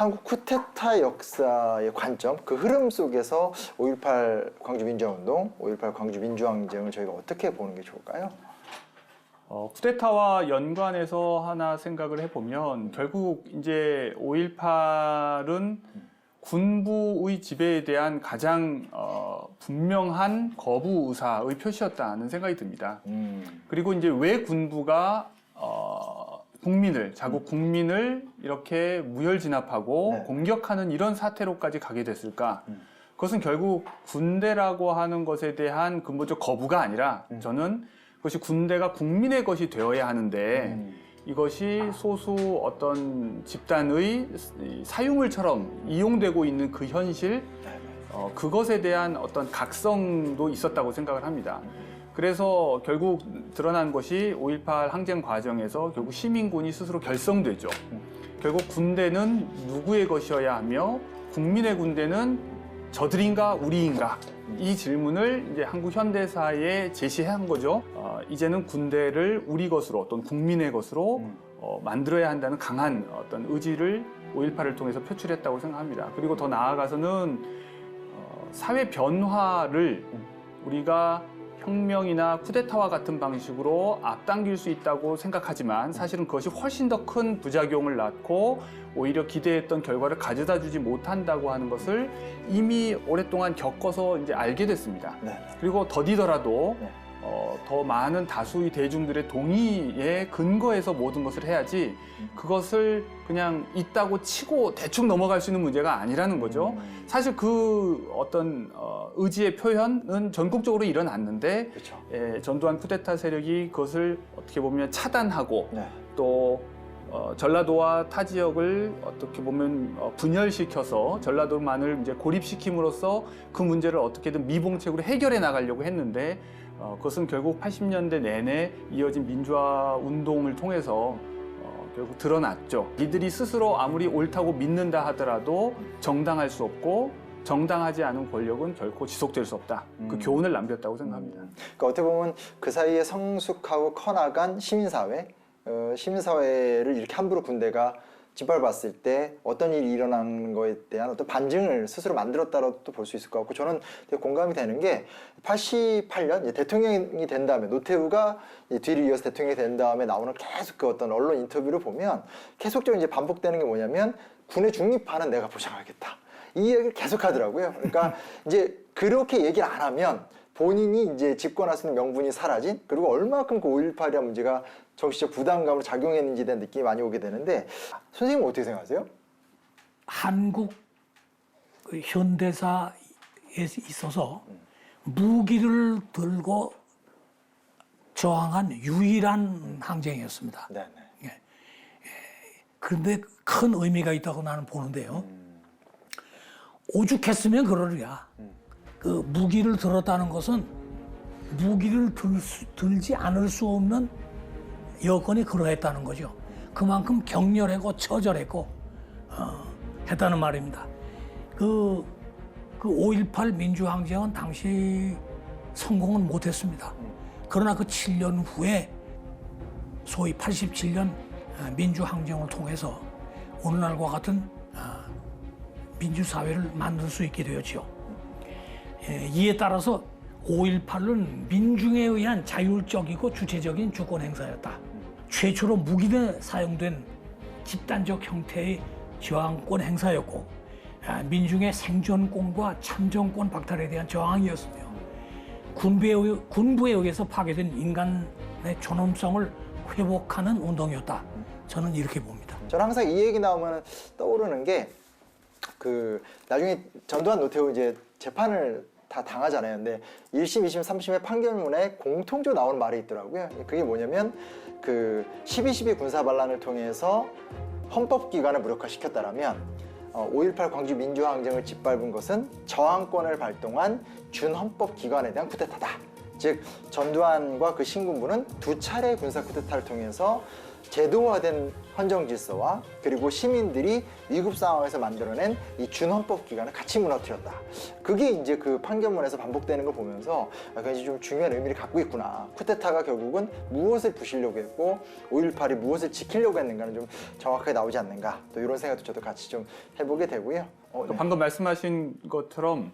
한국 쿠데타 역사의 관점, 그 흐름 속에서 5.18 광주민주화운동, 5.18 광주민주항쟁을 저희가 어떻게 보는 게 좋을까요? 쿠데타와 연관해서 하나 생각을 해보면 결국 이제 5.18은 군부의 지배에 대한 가장 분명한 거부 의사의 표시였다는 생각이 듭니다. 그리고 이제 왜 군부가 자국 국민을 이렇게 무혈 진압하고 네. 공격하는 이런 사태로까지 가게 됐을까? 그것은 결국 군대라고 하는 것에 대한 근본적 거부가 아니라 저는 그것이 군대가 국민의 것이 되어야 하는데 이것이 소수 어떤 집단의 사유물처럼 이용되고 있는 그 현실, 그것에 대한 어떤 각성도 있었다고 생각을 합니다. 그래서 결국 드러난 것이 5.18 항쟁 과정에서 결국 시민군이 스스로 결성되죠. 결국 군대는 누구의 것이어야 하며 국민의 군대는 저들인가 우리인가, 이 질문을 이제 한국 현대사에 제시한 거죠. 이제는 군대를 우리 것으로 또는 국민의 것으로 만들어야 한다는 강한 어떤 의지를 5.18을 통해서 표출했다고 생각합니다. 그리고 더 나아가서는 사회 변화를 우리가 혁명이나 쿠데타와 같은 방식으로 앞당길 수 있다고 생각하지만 사실은 그것이 훨씬 더 큰 부작용을 낳고 오히려 기대했던 결과를 가져다 주지 못한다고 하는 것을 이미 오랫동안 겪어서 이제 알게 됐습니다. 네. 그리고 더디더라도 네. 더 많은 다수의 대중들의 동의에 근거해서 모든 것을 해야지 그것을 그냥 있다고 치고 대충 넘어갈 수 있는 문제가 아니라는 거죠. 사실 그 어떤 의지의 표현은 전국적으로 일어났는데 그렇죠. 전두환 쿠데타 세력이 그것을 어떻게 보면 차단하고 네. 또 전라도와 타 지역을 어떻게 보면 분열시켜서 전라도만을 이제 고립시킴으로써 그 문제를 어떻게든 미봉책으로 해결해 나가려고 했는데 그것은 결국 80년대 내내 이어진 민주화 운동을 통해서 결국 드러났죠. 이들이 스스로 아무리 옳다고 믿는다 하더라도 정당할 수 없고 정당하지 않은 권력은 결코 지속될 수 없다. 그 교훈을 남겼다고 생각합니다. 그러니까 어떻게 보면 그 사이에 성숙하고 커나간 시민사회를 이렇게 함부로 군대가 짓밟았을 때 어떤 일이 일어난 거에 대한 어떤 반증을 스스로 만들었다라고 볼 수 있을 것 같고, 저는 되게 공감이 되는 게 88년 이제 대통령이 된 다음에 노태우가 뒤를 이어서 대통령이 된 다음에 나오는 계속 그 어떤 언론 인터뷰를 보면 계속적으로 이제 반복되는 게 뭐냐면 군의 중립화는 내가 보장하겠다, 이 얘기를 계속 하더라고요. 그러니까 이제 그렇게 얘기를 안 하면 본인이 이제 집권할 수 있는 명분이 사라진, 그리고 얼마큼 그 5.18이라는 문제가 정치적 부담감으로 작용했는지에 대한 느낌이 많이 오게 되는데, 선생님은 어떻게 생각하세요? 한국 현대사에 있어서 무기를 들고 저항한 유일한 항쟁이었습니다. 네. 그런데 큰 의미가 있다고 나는 보는데요. 오죽했으면 그러랴. 그 무기를 들었다는 것은 무기를 들지 않을 수 없는 여건이 그러했다는 거죠. 그만큼 격렬하고 처절했고 했다는 말입니다. 그 5.18 민주항쟁은 당시 성공은 못했습니다. 그러나 그 7년 후에 소위 87년 민주항쟁을 통해서 오늘날과 같은 민주사회를 만들 수 있게 되었죠. 이에 따라서 5.18은 민중에 의한 자율적이고 주체적인 주권 행사였다. 최초로 무기로 사용된 집단적 형태의 저항권 행사였고, 민중의 생존권과 참정권 박탈에 대한 저항이었으며, 군부에 의해서 파괴된 인간의 존엄성을 회복하는 운동이었다. 저는 이렇게 봅니다. 저는 항상 이 얘기 나오면 떠오르는 게, 나중에 전두환 노태우 이제 재판을 다 당하잖아요. 근데 1심, 2심, 3심의 판결문에 공통적으로 나오는 말이 있더라고요. 그게 뭐냐면 12.12 군사반란을 통해서 헌법기관을 무력화시켰다라면 5.18 광주 민주항쟁을 짓밟은 것은 저항권을 발동한 준헌법기관에 대한 쿠데타다. 즉 전두환과 그 신군부는 두 차례 군사 쿠데타를 통해서 제도화된 헌정 질서와 그리고 시민들이 위급 상황에서 만들어낸 이 준헌법 기관을 같이 무너뜨렸다. 그게 이제 그 판결문에서 반복되는 걸 보면서 굉장히 좀 중요한 의미를 갖고 있구나. 쿠데타가 결국은 무엇을 부시려고 했고 5.18이 무엇을 지키려고 했는가는 좀 정확하게 나오지 않는가. 또 이런 생각도 저도 같이 좀 해보게 되고요. 네. 방금 말씀하신 것처럼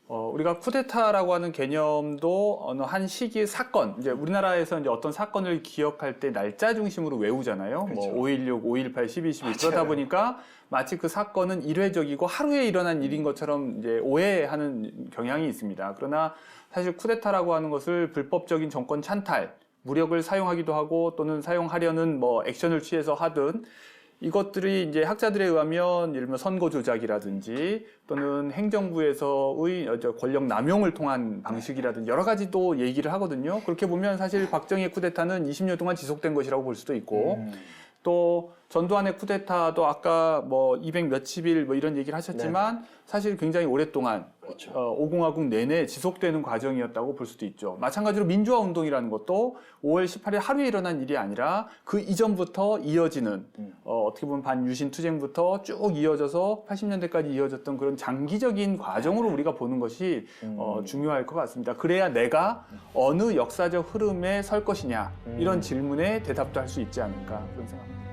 우리가 쿠데타라고 하는 개념도 어느 한 시기의 사건, 이제 우리나라에서 이제 어떤 사건을 기억할 때 날짜 중심으로 외우잖아요. 그렇죠. 뭐 5.16, 5.18, 12.12 그러다 보니까 마치 그 사건은 일회적이고 하루에 일어난 일인 것처럼 이제 오해하는 경향이 있습니다. 그러나 사실 쿠데타라고 하는 것을 불법적인 정권 찬탈, 무력을 사용하기도 하고 또는 사용하려는 뭐 액션을 취해서 하든 이것들이 이제 학자들에 의하면 예를 들면 선거 조작이라든지 또는 행정부에서의 권력 남용을 통한 방식이라든지 여러 가지 또 얘기를 하거든요. 그렇게 보면 사실 박정희의 쿠데타는 20년 동안 지속된 것이라고 볼 수도 있고 또 전두환의 쿠데타도 아까 뭐 200 몇십일 뭐 이런 얘기를 하셨지만 사실 굉장히 오랫동안 그렇죠. 5공화국 내내 지속되는 과정이었다고 볼 수도 있죠. 마찬가지로 민주화 운동이라는 것도 5월 18일 하루에 일어난 일이 아니라 그 이전부터 이어지는 어떻게 보면 반유신 투쟁부터 쭉 이어져서 80년대까지 이어졌던 그런 장기적인 과정으로 우리가 보는 것이 중요할 것 같습니다. 그래야 내가 어느 역사적 흐름에 설 것이냐 이런 질문에 대답도 할 수 있지 않을까 그런 생각합니다.